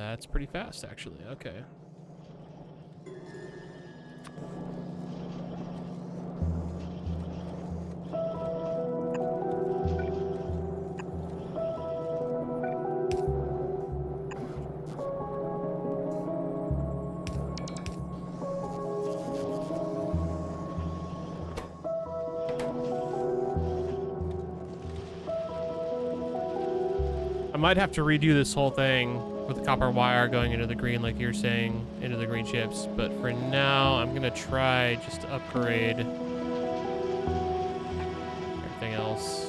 That's pretty fast, actually. Okay. I might have to redo this whole thing with the copper wire going into the green, like you're saying, into the green chips. But for now, I'm gonna try just to upgrade everything else.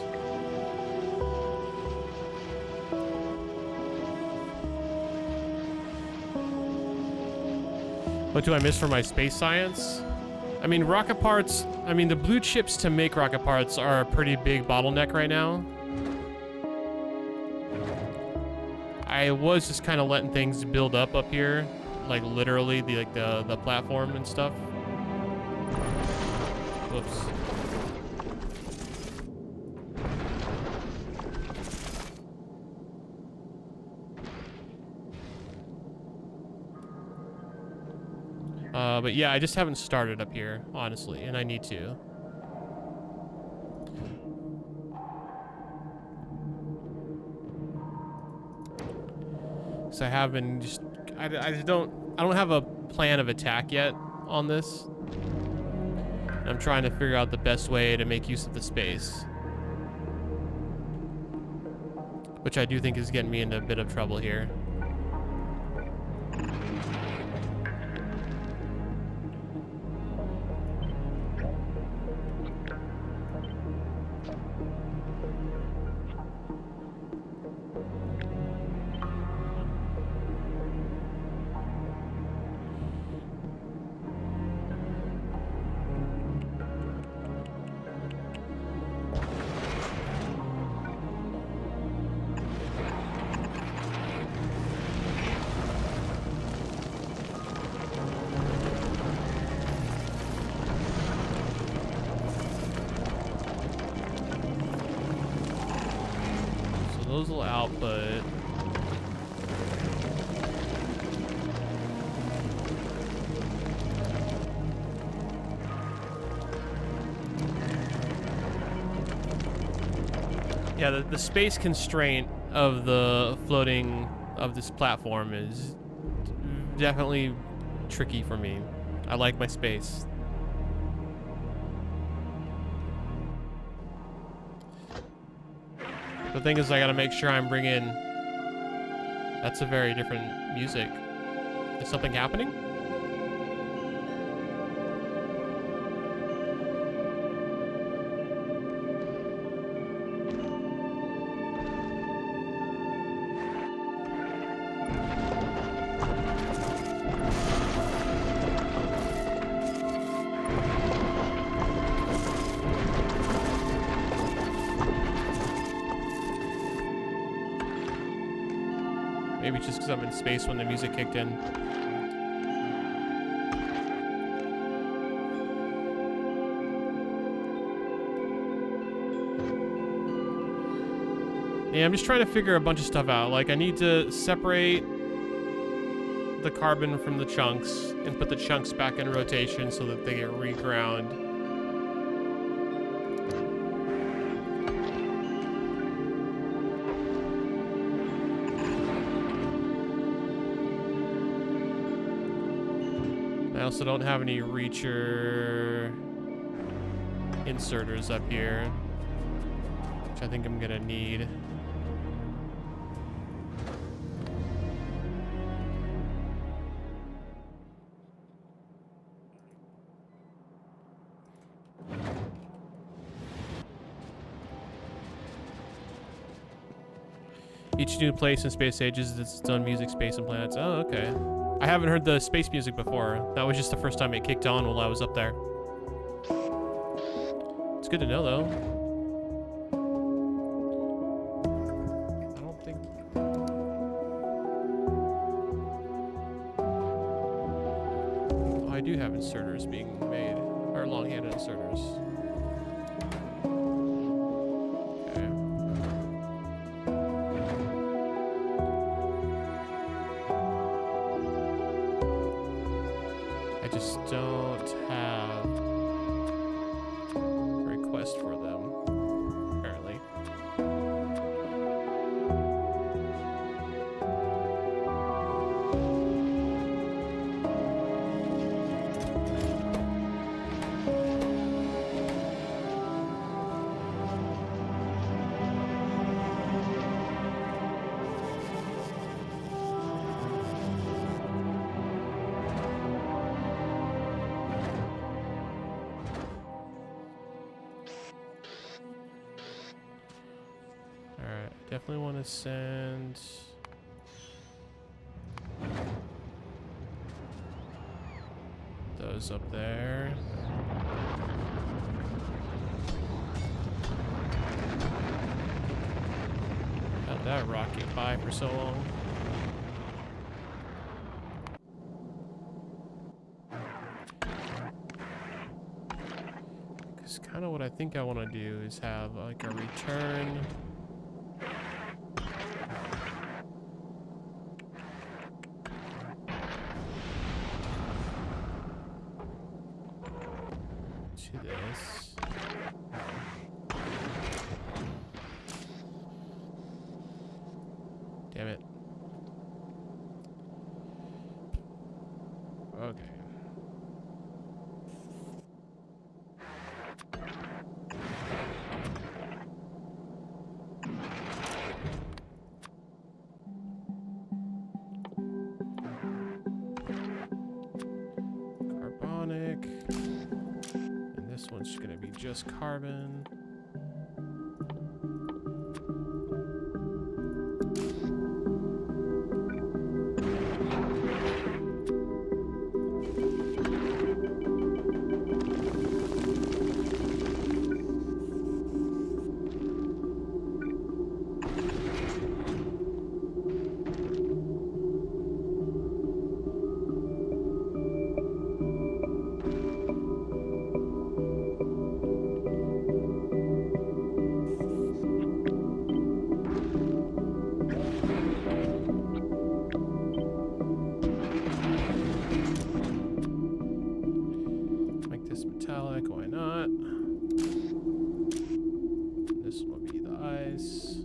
What do I miss for my space science? I mean, rocket parts, I mean, the blue chips to make rocket parts are a pretty big bottleneck right now. I was just kind of letting things build up here, like literally the platform and stuff. Whoops. But yeah, I just haven't started up here, honestly, and I need to. So I have been just, I don't have a plan of attack yet on this. I'm trying to figure out the best way to make use of the space, which I do think is getting me into a bit of trouble here. Those will output. Yeah, the space constraint of the floating of this platform is definitely tricky for me. I like my space. The thing is, I gotta make sure I'm bringing... That's a very different music. Is something happening? Maybe just because I'm in space when the music kicked in. Yeah, I'm just trying to figure a bunch of stuff out. Like, I need to separate the carbon from the chunks and put the chunks back in rotation so that they get reground. I also don't have any reacher inserters up here, which I think I'm gonna need. Each new place in Space Age is its own music, space, and planets. Oh, okay. I haven't heard the space music before. That was just the first time it kicked on while I was up there. It's good to know, though. I don't think... Oh, I do have inserters being made. Or long-handed inserters. Okay. just don't have a request for them, apparently. Definitely want to send those up there. How'd that rocket by for so long? Because kind of what I think I want to do is have like a return. To this. Damn it. Okay. Carbonic. And this one's gonna be just carbon. Metallic, why not? This will be the ice.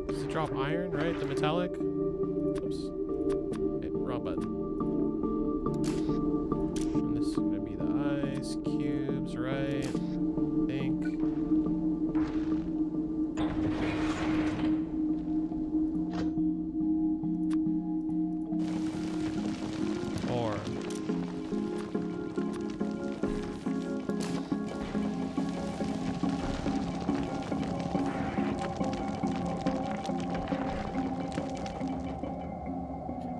Does it drop iron, right? The metallic? Oops. Okay, wrong button. This is gonna be the ice cubes, right? I think. Or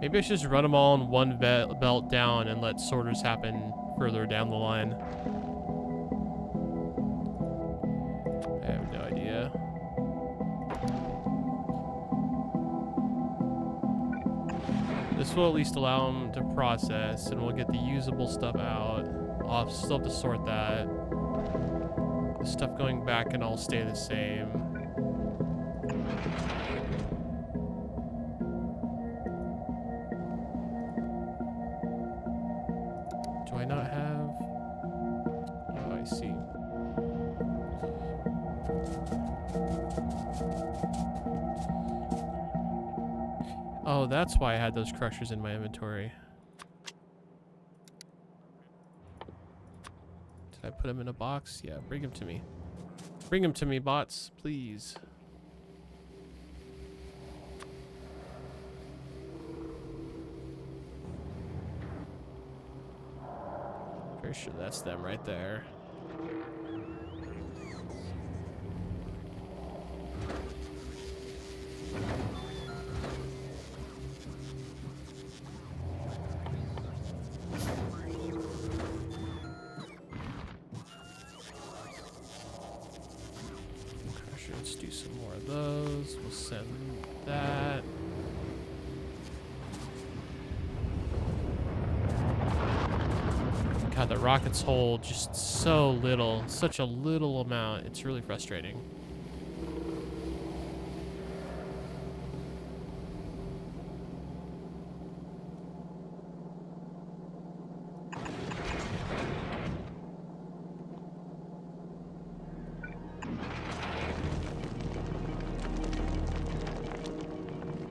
maybe I should just run them all in one belt down and let sorters happen further down the line. I have no idea. This will at least allow them to process, and we'll get the usable stuff out. I'll still have to sort that. The stuff going back can all stay the same. Do I not have? Oh, I see. Oh, that's why I had those crushers in my inventory. Did I put them in a box? Yeah, bring them to me. Bring them to me, bots, please. Pretty sure that's them right there. Let's do some more of those. We'll send that. God, the rockets hold just so little, such a little amount. It's really frustrating.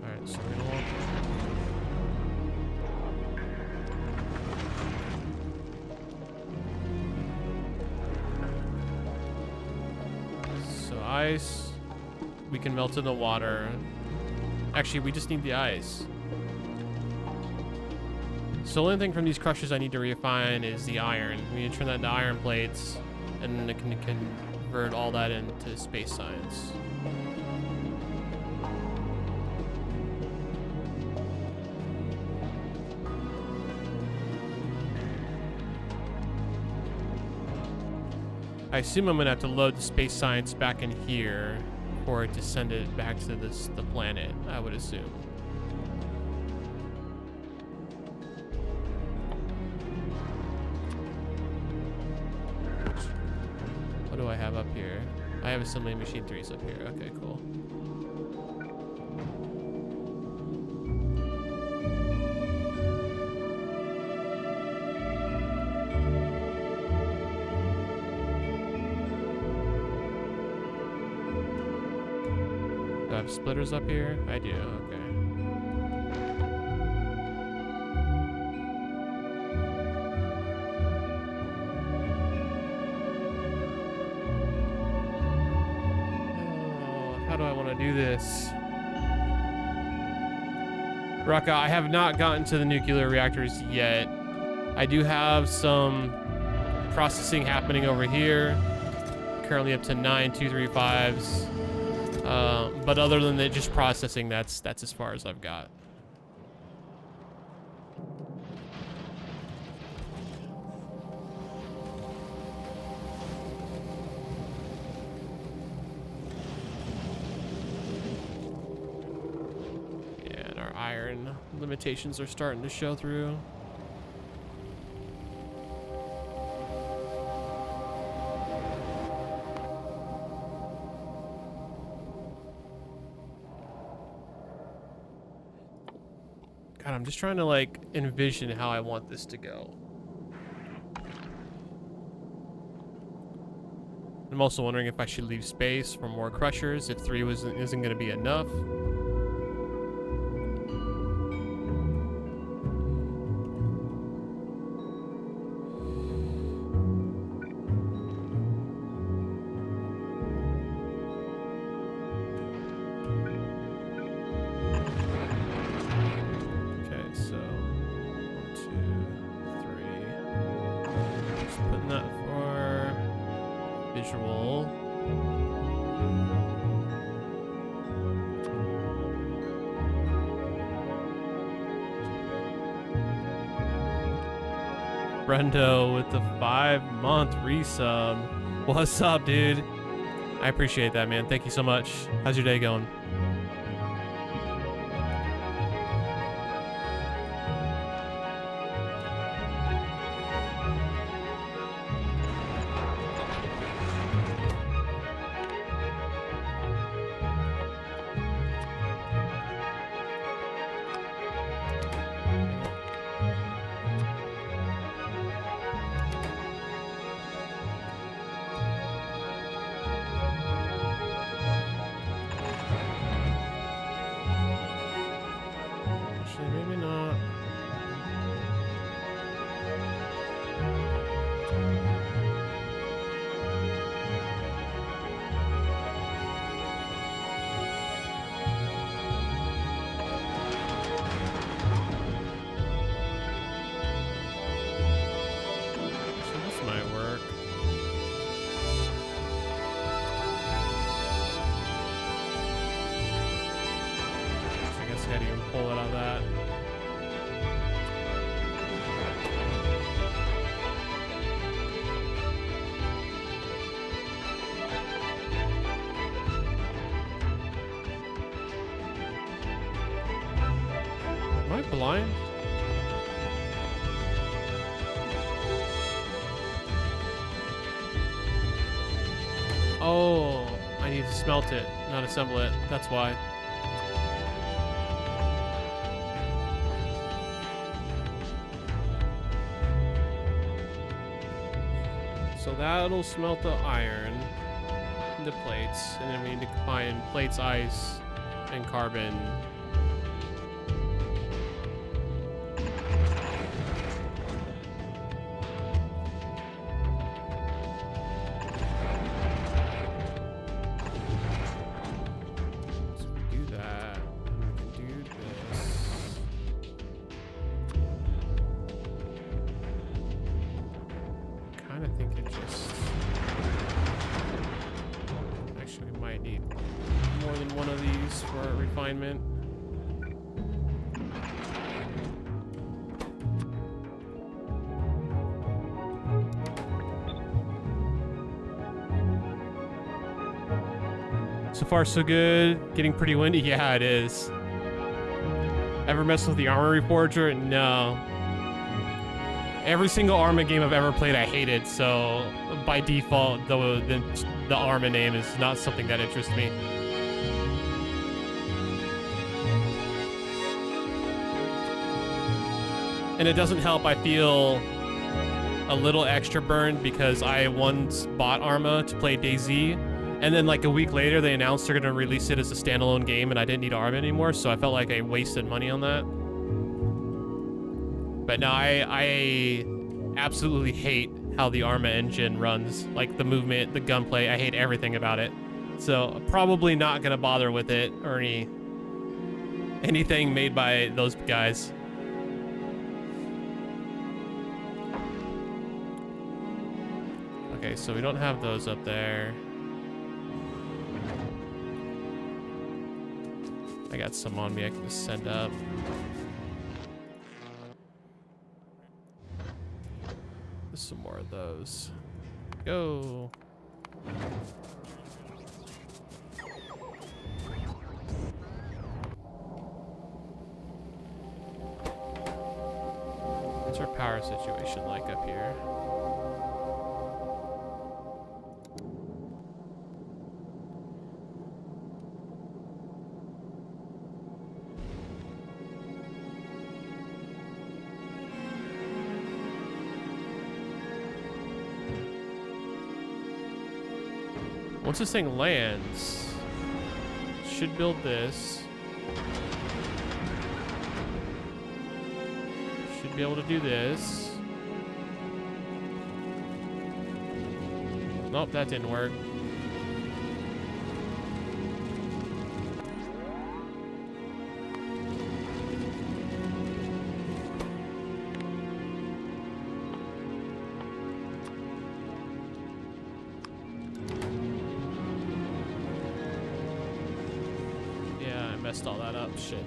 Alright, so we're gonna walk. So ice, we can melt in the water. Actually, we just need the ice. So the only thing from these crushers I need to refine is the iron. We need to turn that into iron plates, and then it can convert all that into space science. I assume I'm gonna have to load the space science back in here for it to send it back to the planet, I would assume. What do I have up here? I have assembly machine 3s up here. Okay, cool. Do I have splitters up here? I do, okay. How do I want to do this? Raka, I have not gotten to the nuclear reactors yet. I do have some processing happening over here. Currently up to 9 235s. But other than that, just processing, that's as far as I've got. Yeah, and our iron limitations are starting to show through. God, I'm just trying to like envision how I want this to go. I'm also wondering if I should leave space for more crushers, if 3 isn't going to be enough. Brendo with the 5-month resub. What's up, dude? I appreciate that, man. Thank you so much. How's your day going? Blind? Oh, I need to smelt it, not assemble it. That's why. So that'll smelt the iron into plates, and then we need to combine plates, ice, and carbon. So we do that, and we can do this. I kind of think it just... Actually, we might need more than one of these for refinement. So far, so good. Getting pretty windy. Yeah, it is. Ever messed with the Arma Reforger? No. Every single Arma game I've ever played, I hated. So by default, the Arma name is not something that interests me. And it doesn't help. I feel a little extra burned because I once bought Arma to play DayZ. And then like a week later, they announced they're gonna release it as a standalone game and I didn't need Arma anymore, so I felt like I wasted money on that. But no, I absolutely hate how the Arma engine runs. Like the movement, the gunplay, I hate everything about it. So probably not gonna bother with it or anything made by those guys. Okay, so we don't have those up there. I got some on me I can just send up. There's some more of those. Go. What's our power situation like up here? Once this thing lands, should build this. Should be able to do this. Nope, that didn't work. Messed all that up, shit.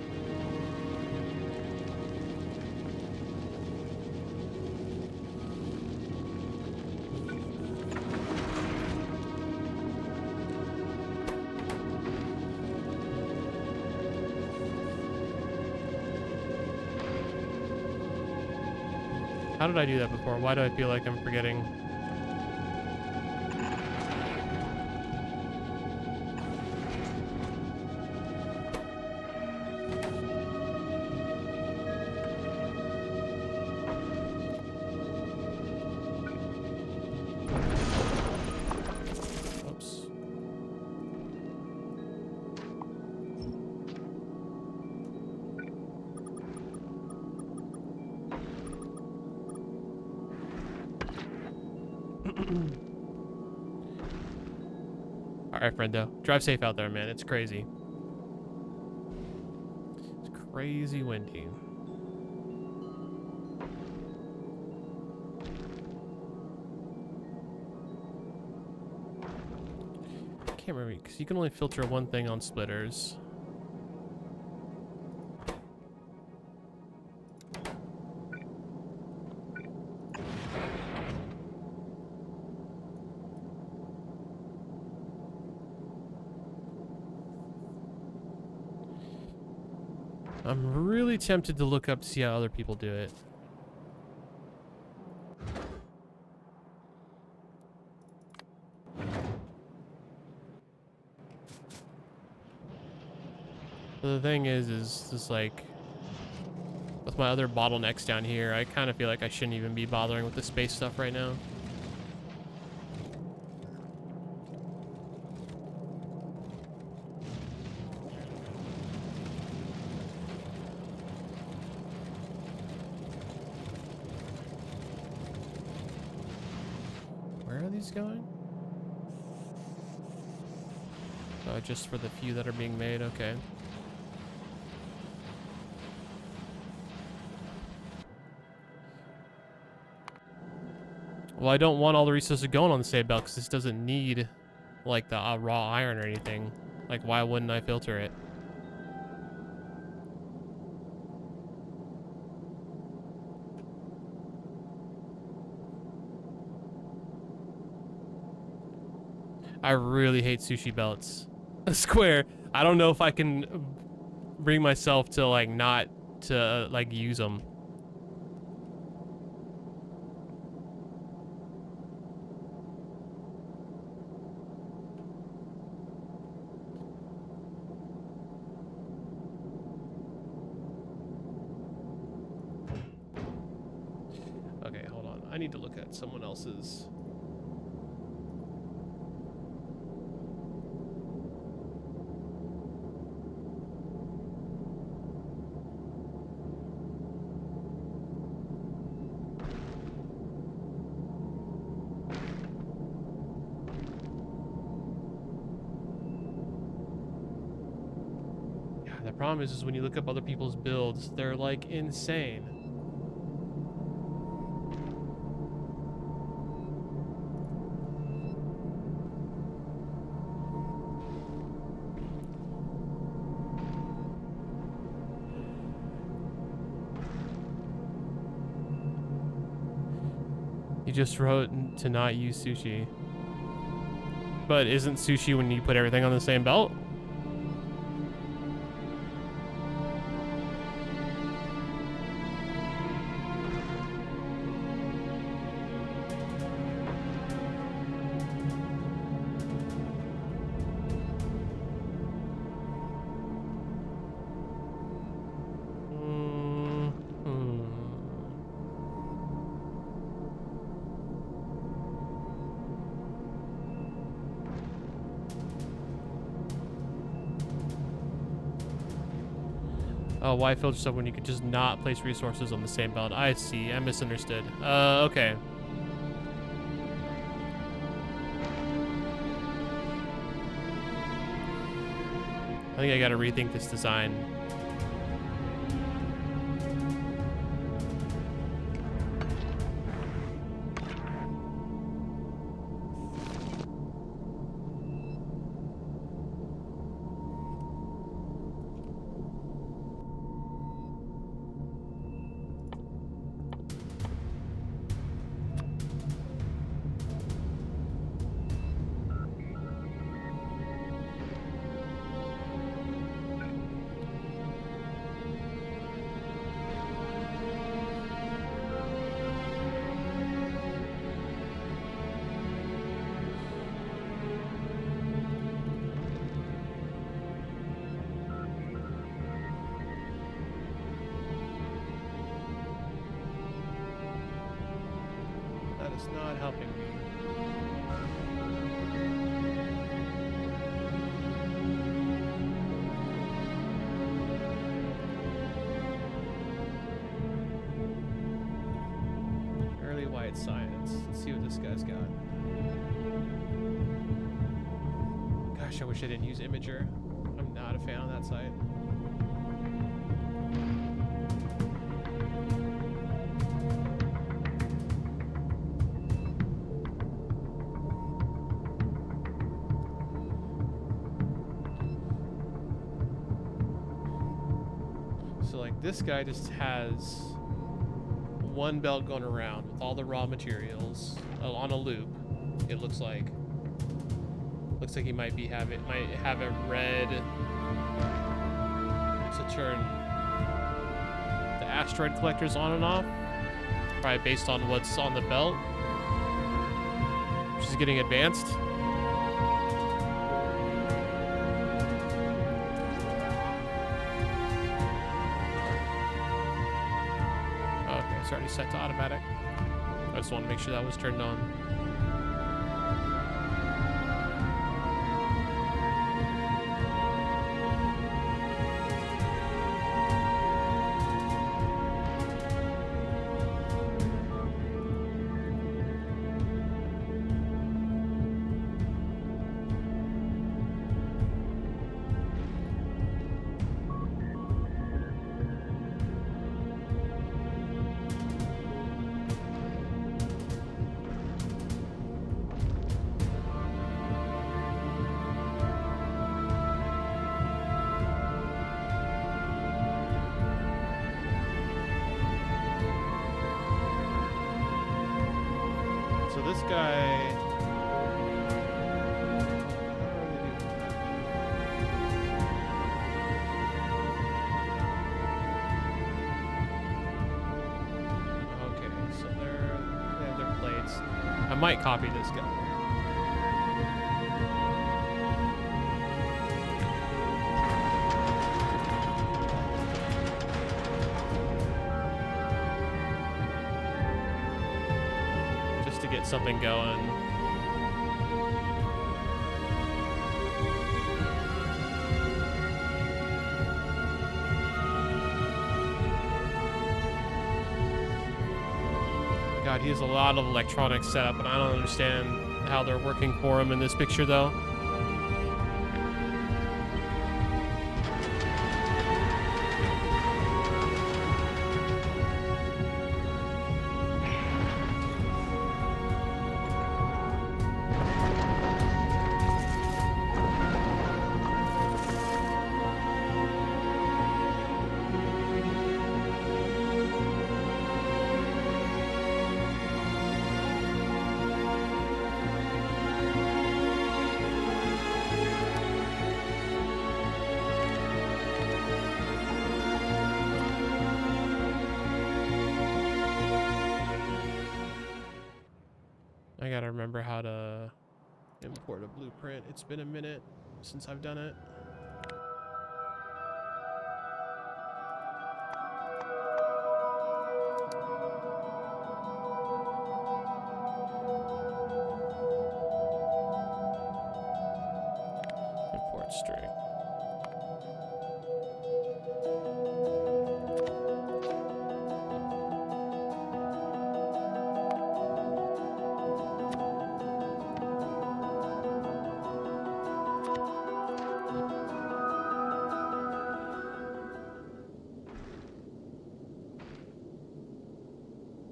How did I do that before? Why do I feel like I'm forgetting? Alright, friendo. Drive safe out there, man. It's crazy. It's crazy windy. I can't remember, because you can only filter one thing on splitters. I'm really tempted to look up to see how other people do it. But the thing is just like, with my other bottlenecks down here, I kind of feel like I shouldn't even be bothering with the space stuff right now. Where are these going? Just for the few that are being made, okay. Well, I don't want all the resources going on the same belt because this doesn't need, like, the raw iron or anything. Like, why wouldn't I filter it? I really hate sushi belts. Square. I don't know if I can bring myself to, like, not to, like, use them. Okay, hold on. I need to look at someone else's. The problem is when you look up other people's builds, they're like insane. You just wrote to not use sushi. But isn't sushi when you put everything on the same belt? Oh, why filter stuff when you could just not place resources on the same belt? I see. I misunderstood. Okay. I think I gotta rethink this design. It's not helping me. Early white science. Let's see what this guy's got. Gosh, I wish I didn't use Imager. I'm not a fan of that site. This guy just has one belt going around with all the raw materials on a loop. It looks like he might have it red to turn the asteroid collectors on and off, probably based on what's on the belt, which is getting advanced. it's already set to automatic. I just want to make sure that was turned on. So this guy... Okay, so they have their plates. I might copy this guy. To get something going. God, he has a lot of electronics set up, and I don't understand how they're working for him in this picture, though. I gotta remember how to import a blueprint. It's been a minute since I've done it. Import string.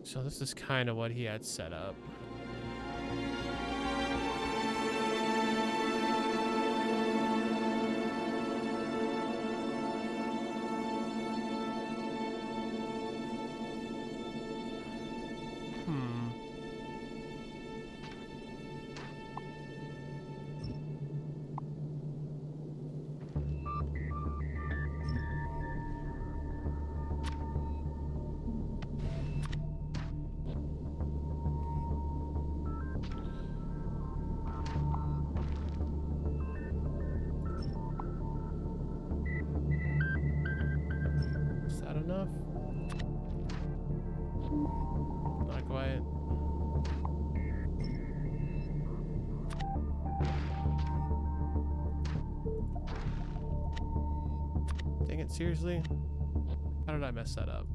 So this is kind of what he had set up. Enough? Not quite. Dang it, seriously? How did I mess that up?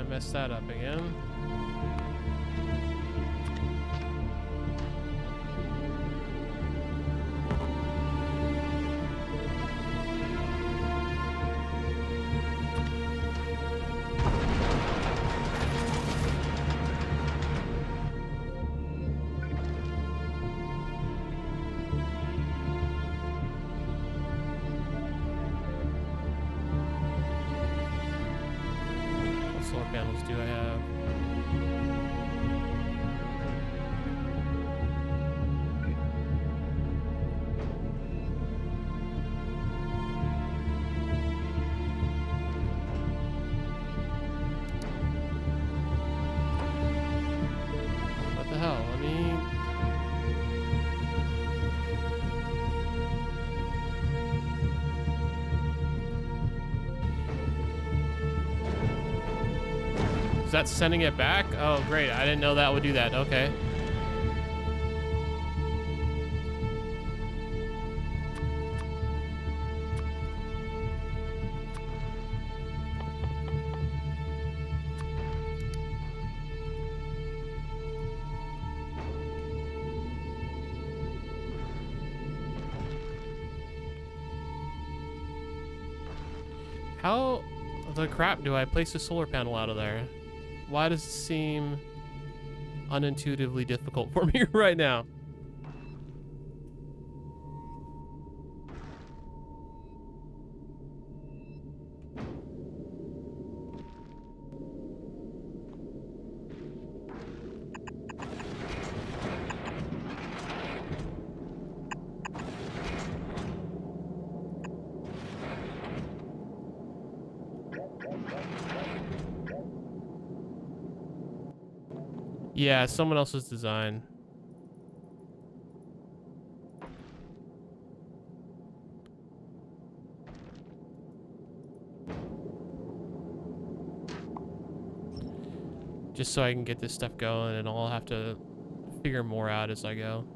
Messed that up again. Solar panels do I have? hell? I mean... Is that sending it back? Oh, great. I didn't know that would do that. Okay. How the crap do I place a solar panel out of there? Why does it seem unintuitively difficult for me right now? Yeah, someone else's design. Just so I can get this stuff going, and I'll have to figure more out as I go.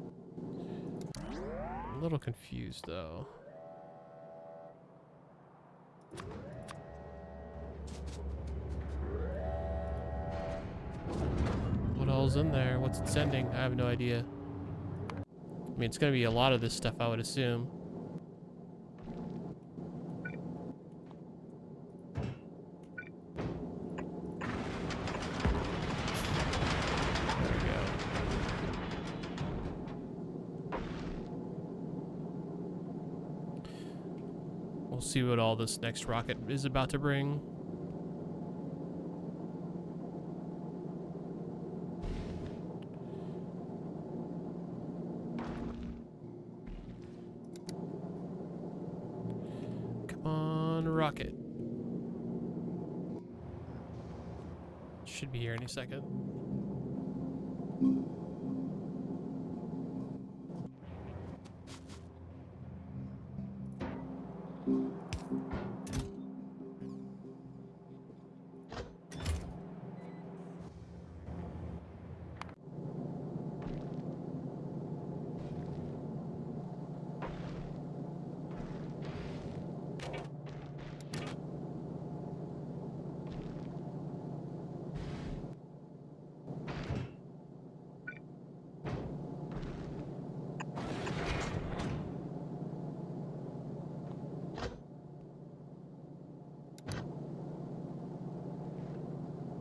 I'm a little confused, though. What all's in there? What's it sending? I have no idea. I mean, it's gonna be a lot of this stuff, I would assume. There we go. We'll see what all this next rocket is about to bring. Rocket. Should be here any second.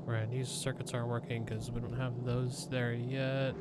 Right, these circuits aren't working because we don't have those there yet.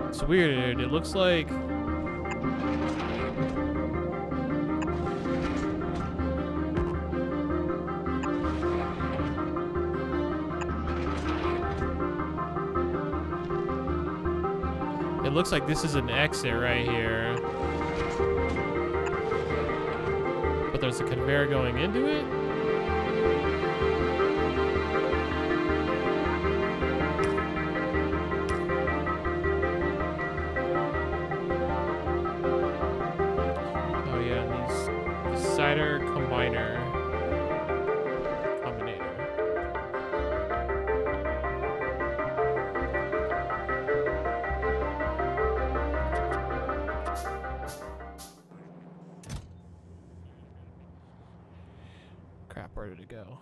It's weird, it looks like... It looks like this is an exit right here. But there's a conveyor going into it? where did it go?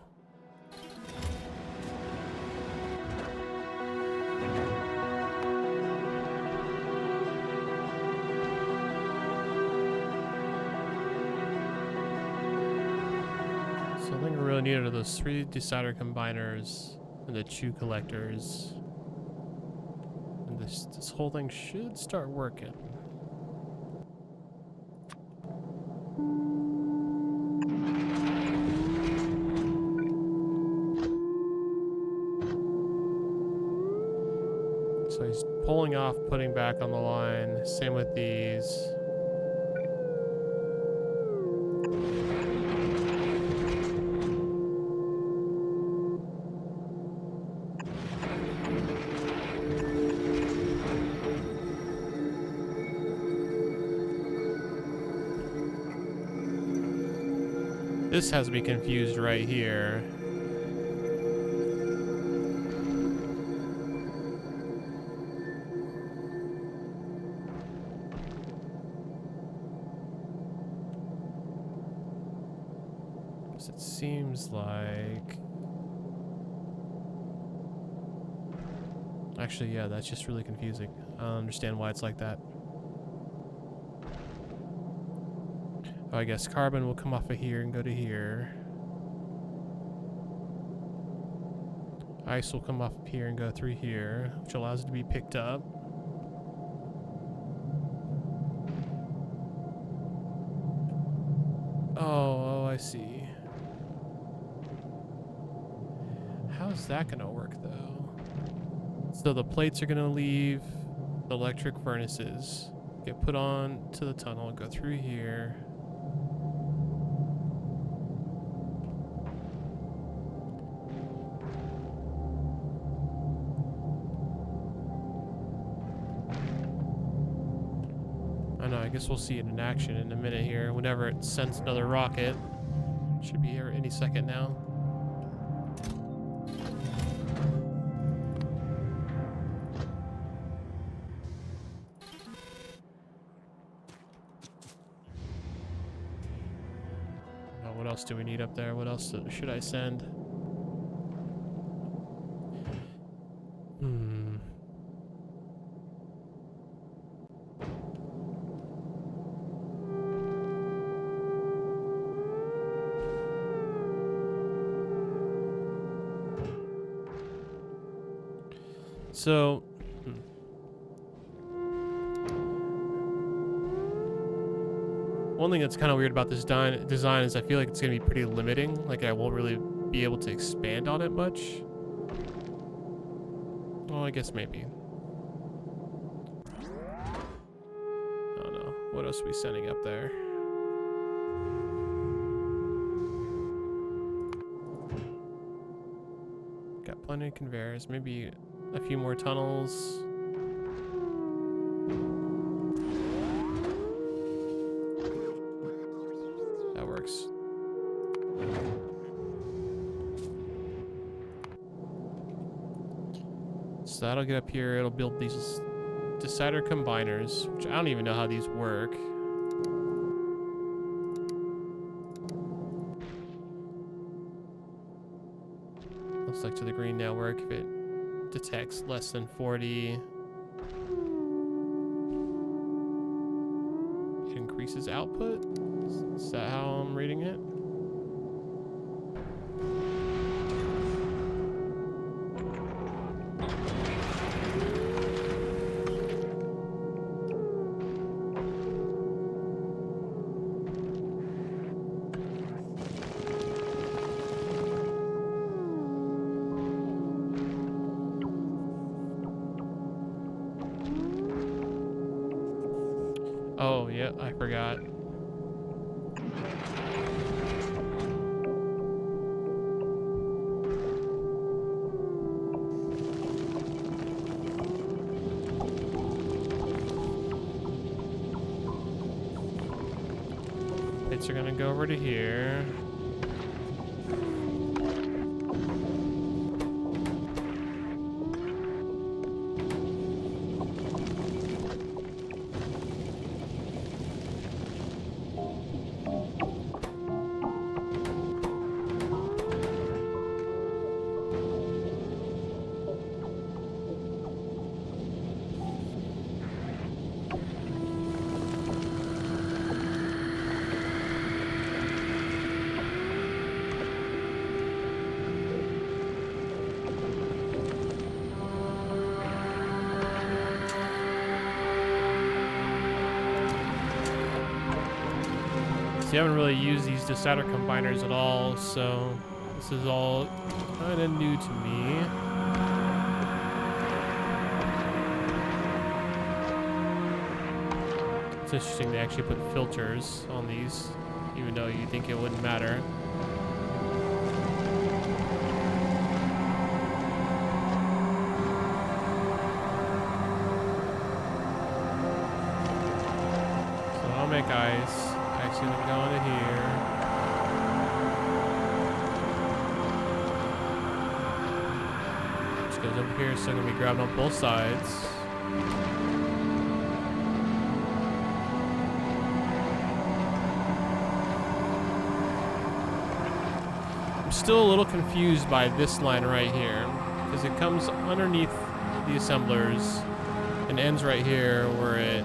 So I think we really needed are those 3 decider combiners and the chew collectors. And this whole thing should start working. So he's pulling off, putting back on the line. Same with these. This has me confused right here. It seems like... Actually, yeah, that's just really confusing. I don't understand why it's like that. Oh, I guess carbon will come off of here and go to here. Ice will come off of here and go through here, which allows it to be picked up. Oh, I see. How's that gonna work though? So the plates are gonna leave the electric furnaces, get put on to the tunnel, go through here. I know, I guess we'll see it in action in a minute here. Whenever it sends another rocket. Should be here any second now. Now, what else do we need up there? What else should I send? So, one thing that's kind of weird about this design is I feel like it's going to be pretty limiting. Like, I won't really be able to expand on it much. Well, I guess maybe. I don't know. What else are we sending up there? Got plenty of conveyors. Maybe a few more tunnels. That works. So that'll get up here. It'll build these decider combiners, which I don't even know how these work. Looks like to the green network, if it detects less than 40, it increases output. Is that how I'm reading it? Oh, yeah, I forgot. Plates are gonna go over to here. So you haven't really used these decider combiners at all, so this is all kind of new to me. It's interesting they actually put filters on these, even though you think it wouldn't matter. So I'll make ice. Actually, gonna go into here. Which goes over here, so I'm gonna be grabbing on both sides. I'm still a little confused by this line right here, because it comes underneath the assemblers and ends right here where it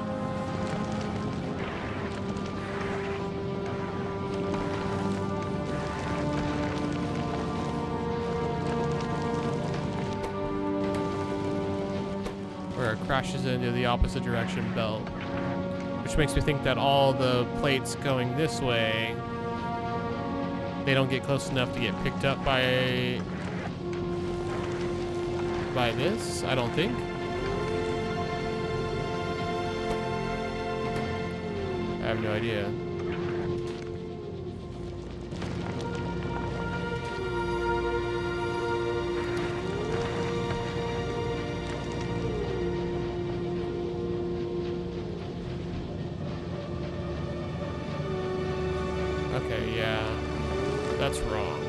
crashes into the opposite direction belt, which makes me think that all the plates going this way, they don't get close enough to get picked up by this, I don't think. I have no idea. Okay, yeah, that's wrong.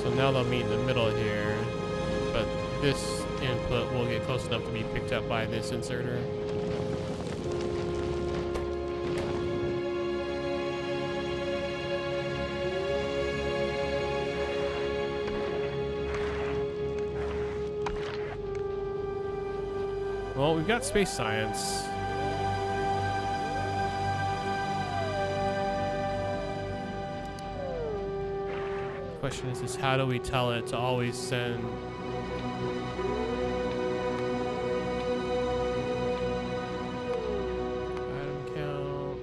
So now they'll meet in the middle here, but this input will get close enough to be picked up by this inserter. Well, we've got space science. The question is how do we tell it to always send item count,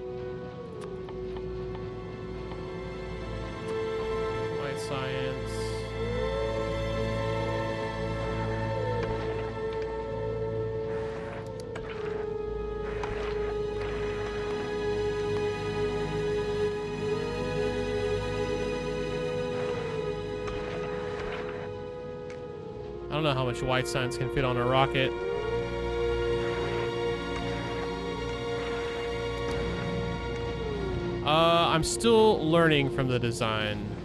light science. I don't know how much white science can fit on a rocket. I'm still learning from the design.